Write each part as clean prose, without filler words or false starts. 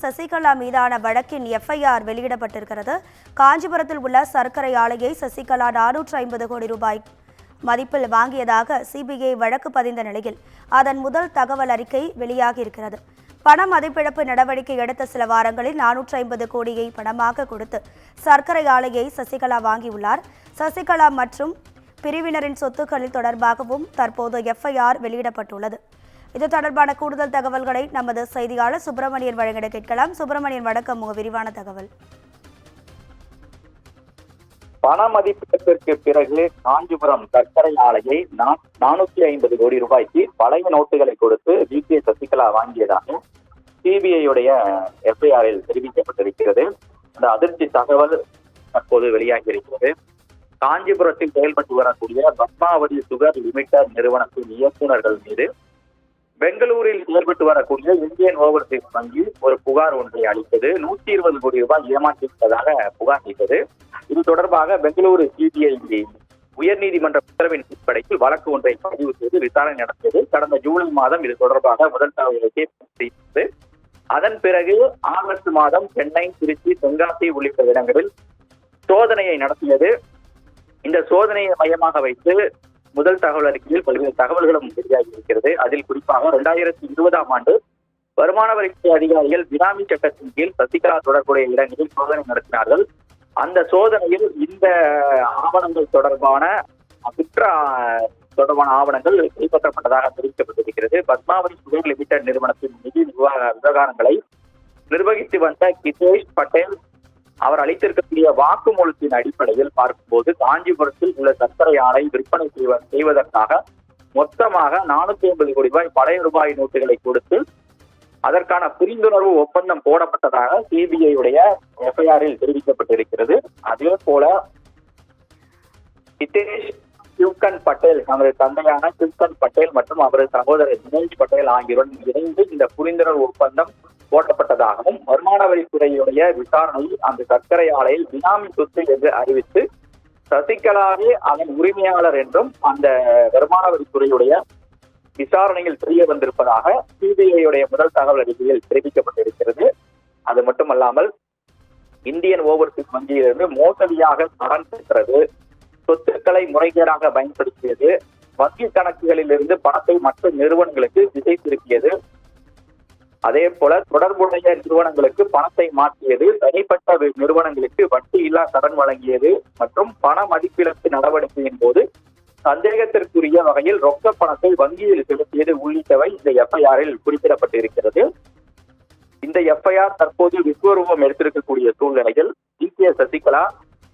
சசிகலா மீதான வழக்கின் எஃப்ஐஆர் வெளியிடப்பட்டிருக்கிறது. காஞ்சிபுரத்தில் உள்ள சர்க்கரை ஆலையை சசிகலா 450 கோடி ரூபாய் மதிப்பில் வாங்கியதாக சிபிஐ வழக்கு பதிந்த நிலையில் அதன் முதல் தகவல் அறிக்கை வெளியாகியிருக்கிறது. பண மதிப்பிழப்பு நடவடிக்கை எடுத்த சில வாரங்களில் 450 கோடியை பணமாக கொடுத்து சர்க்கரை ஆலையை சசிகலா வாங்கியுள்ளார். சசிகலா மற்றும் பிரிவினரின் சொத்துக்களில் தொடர்பாகவும் தற்போது எஃப்ஐஆர் வெளியிடப்பட்டுள்ளது. இது தொடர்பான கூடுதல் தகவல்களை நமது செய்தியாளர் சுப்பிரமணியன் வழங்கிட கேட்கலாம். சுப்பிரமணியன், வணக்கம். உங்க விரிவான தகவல். பண மதிப்பிழப்பிற்கு பிறகு காஞ்சிபுரம் சர்க்கரை ஆலையை 450 கோடி ரூபாய்க்கு பழைய நோட்டுகளை கொடுத்து வி.கே. சசிகலா வாங்கியதாக சிபிஐ-உடைய எஃப்ஐஆரில் தெரிவிக்கப்பட்டிருக்கிறது. அந்த அதிர்ச்சி தகவல் தற்போது வெளியாகி இருக்கிறது. காஞ்சிபுரத்தில் செயல்பட்டு வரக்கூடிய பத்மாவதி சுகர் லிமிடெட் நிறுவனத்தின் இயக்குநர்கள் மீது பெங்களூரில் செயல்பட்டு வரக்கூடிய இந்தியன் ஓவர்சீஸ் வங்கி ஒரு புகார் ஒன்றை அளித்தது. 120 கோடி ரூபாய் ஏமாற்றிவிட்டதாக புகார் அளித்தது. இது தொடர்பாக பெங்களூரு சிபிஐ உயர்நீதிமன்ற உத்தரவின் அடிப்படையில் வழக்கு ஒன்றை பதிவு செய்து விசாரணை நடத்தியது. கடந்த ஜூலை மாதம் இது தொடர்பாக முதல் தகவலை செய்தது. அதன் பிறகு ஆகஸ்ட் மாதம் சென்னை, திருச்சி, தென்காசி உள்ளிட்ட இடங்களில் சோதனையை நடத்தியது. இந்த சோதனையை மையமாக வைத்து முதல் தகவல் அறிக்கையில் பல்வேறு தகவல்களும் வெளியாகி இருக்கிறது. அதில் குறிப்பாக 2020ஆம் ஆண்டு வருமான வரித்துறை அதிகாரிகள் பினாமி சட்டத்தின் கீழ் சசிகலா தொடர்புடைய இடங்களில் சோதனை நடத்தினார்கள். அந்த சோதனையில் இந்த ஆவணங்கள் தொடர்பான ஆவணங்கள் கைப்பற்றப்பட்டதாக தெரிவிக்கப்பட்டிருக்கிறது. பத்மாவதி சுகர் லிமிடெட் நிறுவனத்தின் நிதி விவகாரங்களை நிர்வகித்து வந்த கிதேஷ் பட்டேல் அவர் அளித்திருக்கக்கூடிய வாக்குமூலத்தின் அடிப்படையில் பார்க்கும்போது காஞ்சிபுரத்தில் உள்ள சர்க்கரை ஆலை விற்பனை செய்வதற்காக மொத்தமாக 450 கோடி ரூபாய் பழைய ரூபாய் நோட்டுகளை கொடுத்து அதற்கான புரிந்துணர்வு ஒப்பந்தம் போடப்பட்டதாக சிபிஐ-உடைய எஃப்ஐஆரில் தெரிவிக்கப்பட்டிருக்கிறது. அதே போல ஹிதேஷ் சிவ்கன் பட்டேல், அவரது தந்தையான சிவ்கன் பட்டேல் மற்றும் அவரது சகோதரர் தினேஷ் பட்டேல் ஆகியோருடன் இணைந்து இந்த புரிந்துணர்வு ஒப்பந்தம் போட்டப்பட்டதாகவும் வருமான வரித்துறையுடைய விசாரணையில் அந்த சர்க்கரை ஆலையில் பினாமி சொத்து என்று அறிவித்து சசிகலாவே அதன் உரிமையாளர் என்றும் அந்த வருமான வரித்துறையுடைய விசாரணையில் தெரிய வந்திருப்பதாக சிபிஐ-உடைய முதல் தகவல் அறிக்கையில் தெரிவிக்கப்பட்டிருக்கிறது. அது மட்டுமல்லாமல் இந்தியன் ஓவர்சீஸ் வங்கியிலிருந்து மோசடியாக கடன் பெற்றது, சொத்துக்களை முறைகேடாக பயன்படுத்தியது, வங்கி கணக்குகளில் இருந்து பணத்தை மற்ற நிறுவனங்களுக்கு திசை திருப்பியது, அதே போல தொடர்புடைய நிறுவனங்களுக்கு பணத்தை மாற்றியது, தனிப்பட்ட நிறுவனங்களுக்கு வட்டி இல்லா கடன் வழங்கியது மற்றும் பண மதிப்பிழப்பு நடவடிக்கையின் போது சந்தேகத்திற்குரிய வகையில் ரொக்க பணத்தை வங்கியில் செலுத்தியது உள்ளிட்டவை இந்த எஃப்ஐஆரில் குறிப்பிடப்பட்டிருக்கிறது. இந்த எஃப்ஐஆர் தற்போது விஸ்வரூபம் எடுத்திருக்கக்கூடிய சூழ்நிலையில் வி.கே. சசிகலா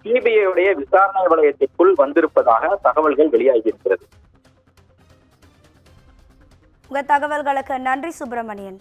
சிபிஐ-உடைய விசாரணை வலயத்திற்குள் வந்திருப்பதாக தகவல்கள் வெளியாகியிருக்கிறது. உங்க தகவல்களுக்கு நன்றி சுப்பிரமணியன்.